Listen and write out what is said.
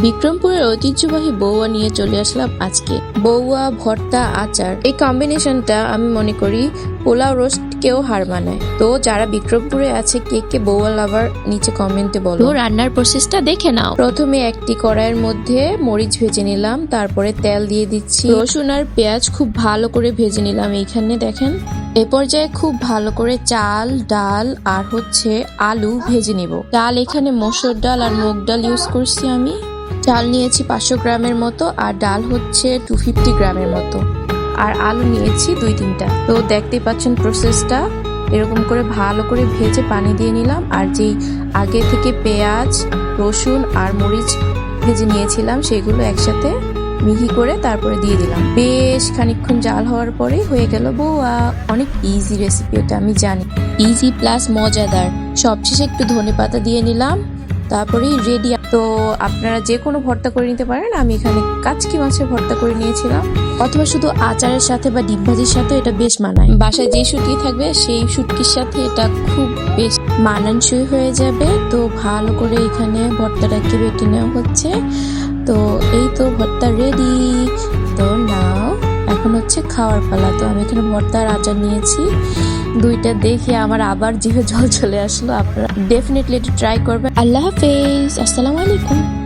বিক্রমপুরের ঐতিহ্যবাহী বউয়া নিয়ে চলে আসলাম আজকে। বউয়া, ভর্তা, আচার, এই কম্বিনেশনটা আমি মনে করি পোলাও রোস্টকেও হার মানায়। তো যারা বিক্রমপুরে আছে কে কে বউয়া লাভার নিচে কমেন্টে বলো। তো রান্নার প্রসেসটা দেখে নাও। প্রথমে একটি কড়াইয়ের মধ্যে মরিচ ভেজে নিলাম, তারপরে তেল দিয়ে দিচ্ছি। রসুন আর পেঁয়াজ খুব ভালো করে ভেজে নিলাম। এইখানে দেখেন এ পর্যায়ে খুব ভালো করে চাল, ডাল আর আলু ভেজে নিব। ডাল এখানে মসুর ডাল আর মুগ ডাল ইউজ করছি আমি। চাল নিয়েছি 500 গ্রামের মতো আর ডাল 250 গ্রামের মতো, আর আলু নিয়েছি 2-3টা। তো দেখতেই পাচ্ছেন প্রসেসটা। এরকম করে ভালো করে ভেজে পানি দিয়ে নিলাম, আর যেই আগে থেকে পেঁয়াজ, রসুন আর মরিচ ভেজে নিয়েছিলাম সেগুলো একসাথে মিহি করে তারপরে দিয়ে দিলাম। বেশ খানিকক্ষণ জাল হওয়ার পরে হয়ে গেল বউয়া। অনেক ইজি রেসিপি, এটা আমি জানি, ইজি প্লাস মজাদার। সবশেষে একটু ধনেপাতা দিয়ে নিলাম, তারপরেই রেডি। তো আপনারা যে কোনো ভর্তা করে নিতে পারেন। আমি এখানে কাচকি মাছের ভর্তা করে নিয়েছিলাম, অথবা শুধু আচারের সাথে বা ডিম ভাজির সাথে এটা বেশ মানায়। বাসায় যে শুটকি থাকবে সেই শুটকির সাথে এটা খুব বেশ মানানসই হয়ে যাবে। তো ভালো করে এখানে ভর্তাটাকে বেটে নেওয়া হচ্ছে। তো এই তো ভর্তা রেডি। তো নাও এখন খাওয়ার পালা। তো আমি এখানে ভর্তা আর আচার নিয়েছি। দুইটা দেখে আমার আবার জিভে জল চলে আসলো। আপনারা ডেফিনেটলি এটা ট্রাই করবেন। আল্লাহ হাফেজ, আসসালামু আলাইকুম।